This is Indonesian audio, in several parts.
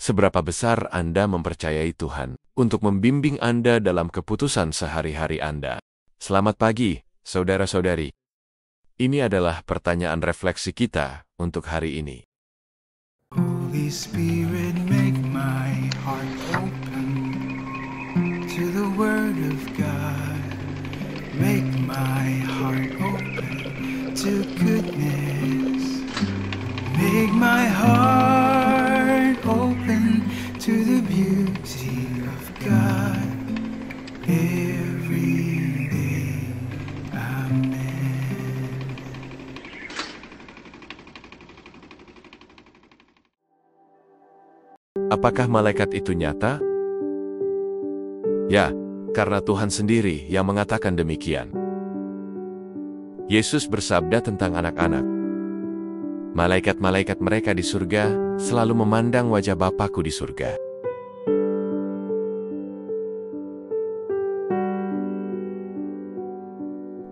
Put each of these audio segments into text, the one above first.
Seberapa besar Anda mempercayai Tuhan untuk membimbing Anda dalam keputusan sehari-hari Anda? Selamat pagi, saudara-saudari. Ini adalah pertanyaan refleksi kita untuk hari ini. Holy Spirit, make my heart open to the Word of God. Make my heart open to goodness. Make my heart open to the beauty of God every day. Amen. Apakah malaikat itu nyata? Ya, karena Tuhan sendiri yang mengatakan demikian. Yesus bersabda tentang anak-anak. Malaikat-malaikat mereka di surga selalu memandang wajah Bapa-Ku di surga.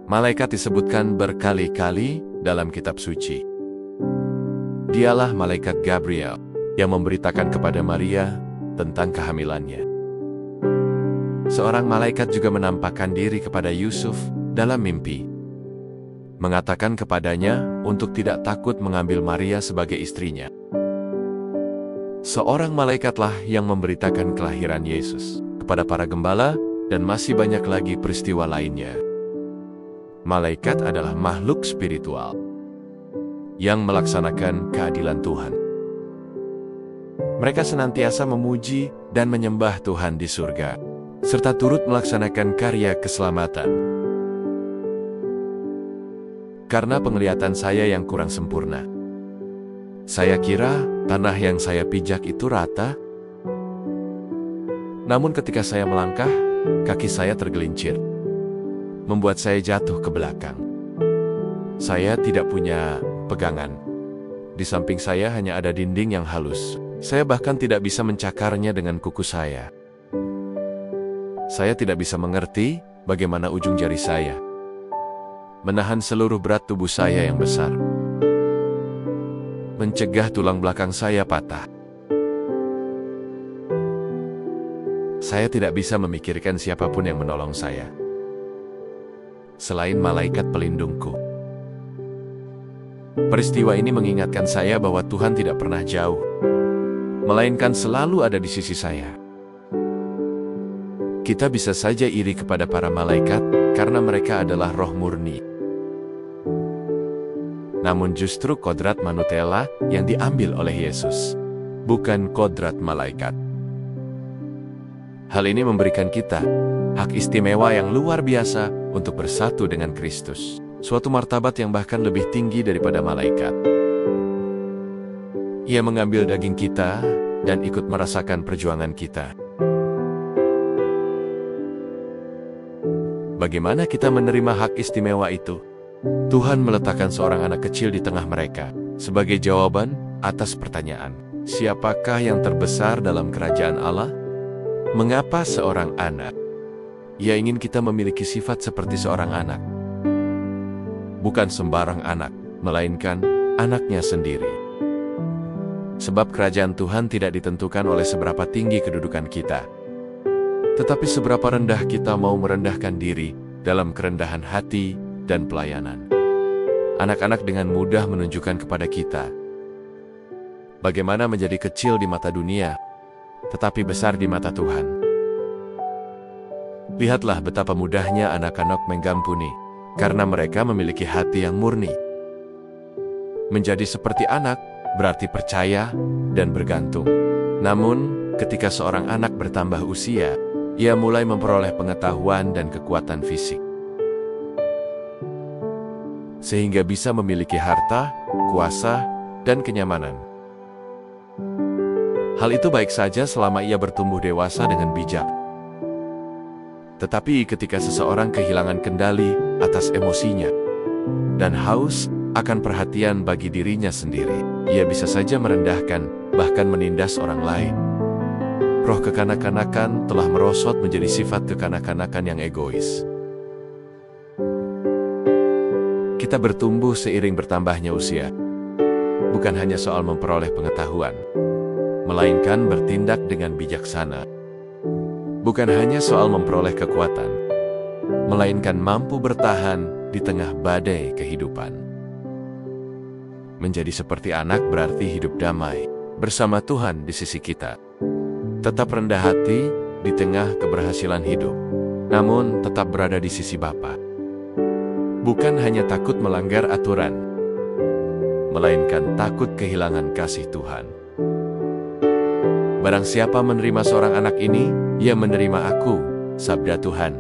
Malaikat disebutkan berkali-kali dalam kitab suci. Dialah malaikat Gabriel yang memberitakan kepada Maria tentang kehamilannya. Seorang malaikat juga menampakkan diri kepada Yusuf dalam mimpi, mengatakan kepadanya untuk tidak takut mengambil Maria sebagai istrinya. Seorang malaikatlah yang memberitakan kelahiran Yesus kepada para gembala dan masih banyak lagi peristiwa lainnya. Malaikat adalah makhluk spiritual yang melaksanakan keadilan Tuhan. Mereka senantiasa memuji dan menyembah Tuhan di surga, serta turut melaksanakan karya keselamatan. Karena penglihatan saya yang kurang sempurna, saya kira tanah yang saya pijak itu rata. Namun ketika saya melangkah, kaki saya tergelincir, membuat saya jatuh ke belakang. Saya tidak punya pegangan. Di samping saya hanya ada dinding yang halus. Saya bahkan tidak bisa mencakarnya dengan kuku saya. Saya tidak bisa mengerti bagaimana ujung jari saya menahan seluruh berat tubuh saya yang besar, mencegah tulang belakang saya patah. Saya tidak bisa memikirkan siapapun yang menolong saya, selain malaikat pelindungku. Peristiwa ini mengingatkan saya bahwa Tuhan tidak pernah jauh, melainkan selalu ada di sisi saya. Kita bisa saja iri kepada para malaikat karena mereka adalah roh murni. Namun justru kodrat manutela yang diambil oleh Yesus, bukan kodrat malaikat. Hal ini memberikan kita hak istimewa yang luar biasa untuk bersatu dengan Kristus, suatu martabat yang bahkan lebih tinggi daripada malaikat. Ia mengambil daging kita dan ikut merasakan perjuangan kita. Bagaimana kita menerima hak istimewa itu? Tuhan meletakkan seorang anak kecil di tengah mereka sebagai jawaban atas pertanyaan, siapakah yang terbesar dalam kerajaan Allah? Mengapa seorang anak? Ia ingin kita memiliki sifat seperti seorang anak. Bukan sembarang anak, melainkan anaknya sendiri. Sebab kerajaan Tuhan tidak ditentukan oleh seberapa tinggi kedudukan kita, tetapi seberapa rendah kita mau merendahkan diri dalam kerendahan hati dan pelayanan. Anak-anak dengan mudah menunjukkan kepada kita bagaimana menjadi kecil di mata dunia, tetapi besar di mata Tuhan. Lihatlah betapa mudahnya anak-anak menggampuni, karena mereka memiliki hati yang murni. Menjadi seperti anak berarti percaya dan bergantung. Namun, ketika seorang anak bertambah usia, ia mulai memperoleh pengetahuan dan kekuatan fisik, sehingga bisa memiliki harta, kuasa, dan kenyamanan. Hal itu baik saja selama ia bertumbuh dewasa dengan bijak. Tetapi ketika seseorang kehilangan kendali atas emosinya dan haus akan perhatian bagi dirinya sendiri, ia bisa saja merendahkan, bahkan menindas orang lain. Roh kekanak-kanakan telah merosot menjadi sifat kekanak-kanakan yang egois. Kita bertumbuh seiring bertambahnya usia. Bukan hanya soal memperoleh pengetahuan, melainkan bertindak dengan bijaksana. Bukan hanya soal memperoleh kekuatan, melainkan mampu bertahan di tengah badai kehidupan. Menjadi seperti anak berarti hidup damai bersama Tuhan di sisi kita. Tetap rendah hati di tengah keberhasilan hidup, namun tetap berada di sisi Bapa. Bukan hanya takut melanggar aturan, melainkan takut kehilangan kasih Tuhan. Barang siapa menerima seorang anak ini, ia menerima aku, sabda Tuhan.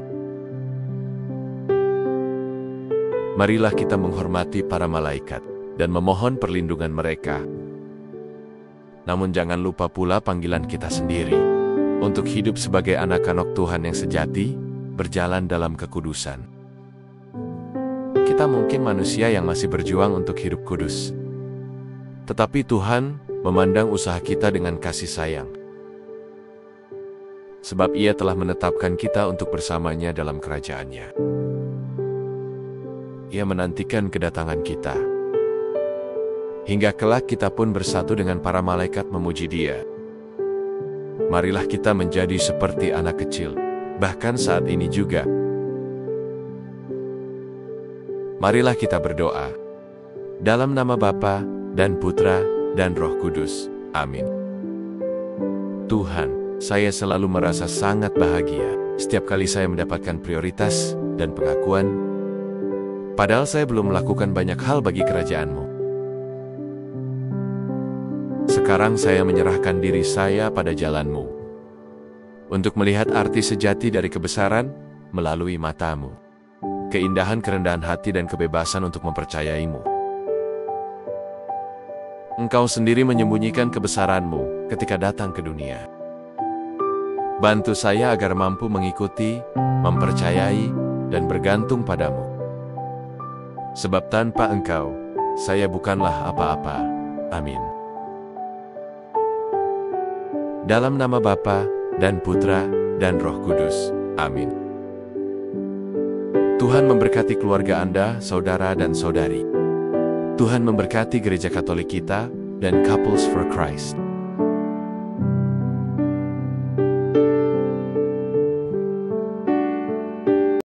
Marilah kita menghormati para malaikat dan memohon perlindungan mereka. Namun jangan lupa pula panggilan kita sendiri, untuk hidup sebagai anak-anak Tuhan yang sejati, berjalan dalam kekudusan. Kita mungkin manusia yang masih berjuang untuk hidup kudus. Tetapi Tuhan memandang usaha kita dengan kasih sayang. Sebab Ia telah menetapkan kita untuk bersamanya dalam kerajaan-Nya. Ia menantikan kedatangan kita. Hingga kelak kita pun bersatu dengan para malaikat memuji Dia. Marilah kita menjadi seperti anak kecil, bahkan saat ini juga. Marilah kita berdoa. Dalam nama Bapa dan Putra dan Roh Kudus. Amin. Tuhan, saya selalu merasa sangat bahagia setiap kali saya mendapatkan prioritas dan pengakuan. Padahal saya belum melakukan banyak hal bagi kerajaan-Mu. Sekarang saya menyerahkan diri saya pada jalan-Mu, untuk melihat arti sejati dari kebesaran melalui mata-Mu, keindahan kerendahan hati dan kebebasan untuk mempercayai-Mu. Engkau sendiri menyembunyikan kebesaran-Mu ketika datang ke dunia. Bantu saya agar mampu mengikuti, mempercayai, dan bergantung padamu. Sebab tanpa Engkau, saya bukanlah apa-apa. Amin. Dalam nama Bapa dan Putra dan Roh Kudus. Amin. Tuhan memberkati keluarga Anda, saudara dan saudari. Tuhan memberkati Gereja Katolik kita dan Couples for Christ.